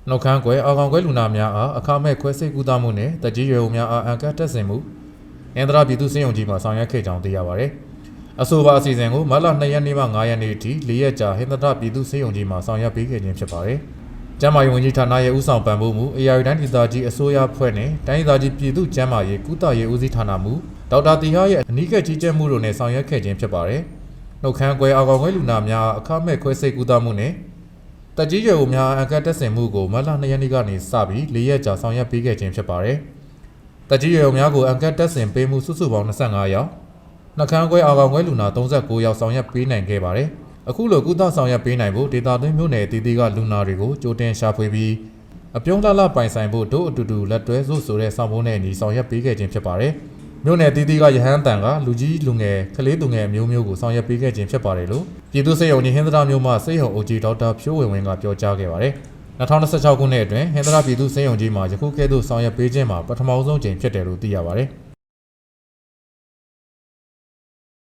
နှုတ်ခမ်းကွယ်အာကောင်ကွယ်လူနာများအားအခမဲ့ခွဲစိတ်ကူးသမှုနဲ့တကြီးရွယ်ဦးများအားအန်ကတ်တက်ဆင်မှုအင်ဒရာပြည်သူ့စေယုံကြီးမှဆောင်ရွက်ခဲ့ကြောင်းသိရပါတယ်။အဆိုပါအစီအစဉ်ကိုမတ်လ2ရက်နေ့မှ9ရက်နေ့အထိ4ရက်ကြာဟင်္သာပြည်သူ့စေယုံကြီးမှဆောင်ရွက်ပေးခဲ့ခြင်းဖြစ်ပါတယ်။ကျန်းမာရေးဝန်ကြီးဌာနရဲ့ဦးဆောင်ပံ့ပိုးမှုအေရရီတိုင်းဒေသကြီးအစိုးရဖွဲ့နဲ့တိုင်းဒေသကြီးပြည်သူ့ကျန်းမာရေးကုသရေးဦးစီးဌာနမှုဒေါက်တာတီဟာရဲ့အနီးကပ်ကြီးကြပ်မှုတို့နဲ့ဆောင်ရွက်ခဲ့ခြင်းဖြစ်ပါတယ်။နှုတ်ခမ်းကွယ်အာကောင်ကွယ်လူနာများအခမဲ့ခွဲစိတ်ကူးသမှုနဲ့တကြီးရွယ်ဦးများအန်ကတ်တက်ဆင်မှုကိုမတ်လ2ရက်နေ့ကနေစပြီး4ရက်ကြာဆောင်ရွက်ပေးခဲ့ခြင်းဖြစ်ပါတယ်။တကြီးရွယ်ဦးများကိုအန်ကတ်တက်ဆင်ပေးမှုစုစုပေါင်း25ယောက်နှုတ်ခမ်းကွယ်အာကောင်ကွယ်လူနာ39ယောက်ဆောင်ရွက်ပေးနိုင်ခဲ့ပါတယ်။အခုလိုကုသဆောင်ရွက်ပေးနိုင်ဖို့ဒေတာသွင်းမြို့နယ်အသီးသီးကလူနာတွေကိုကြိုတင်ရှာဖွေပြီးအပြုံးလှပိုင်ဆိုင်ဖို့တို့အတူတူလက်တွဲစို့ဆိုတဲ့ဆောင်ပုံးနဲ့အညီဆောင်ရွက်ပေးခဲ့ခြင်းဖြစ်ပါတယ်။မြို့နယ်အသီးသီးကရဟန်းတန်ကလူကြီးလူငယ်ကလေးသူငယ်အမျိုးမျိုးကိုဆောင်ရွက်ပေးခဲ့ခြင်းဖြစ်ပါတယ်လို့ပြည်သူ့စေယုံကြီးဟင်္သာမြို့မှစေယုံအိုကြီးဒေါက်တာဖြိုးဝင်းဝင်းကပြောကြားခဲ့ပါတယ်။2026ခုနှစ်အတွင်းဟင်္သာပြည်သူ့စေယုံကြီးမှာယခုကဲ့သို့ဆောင်ရွက်ပေးခြင်းမှာပထမဆုံးကြိမ်ဖြစ်တယ်လို့သိရပါတယ်။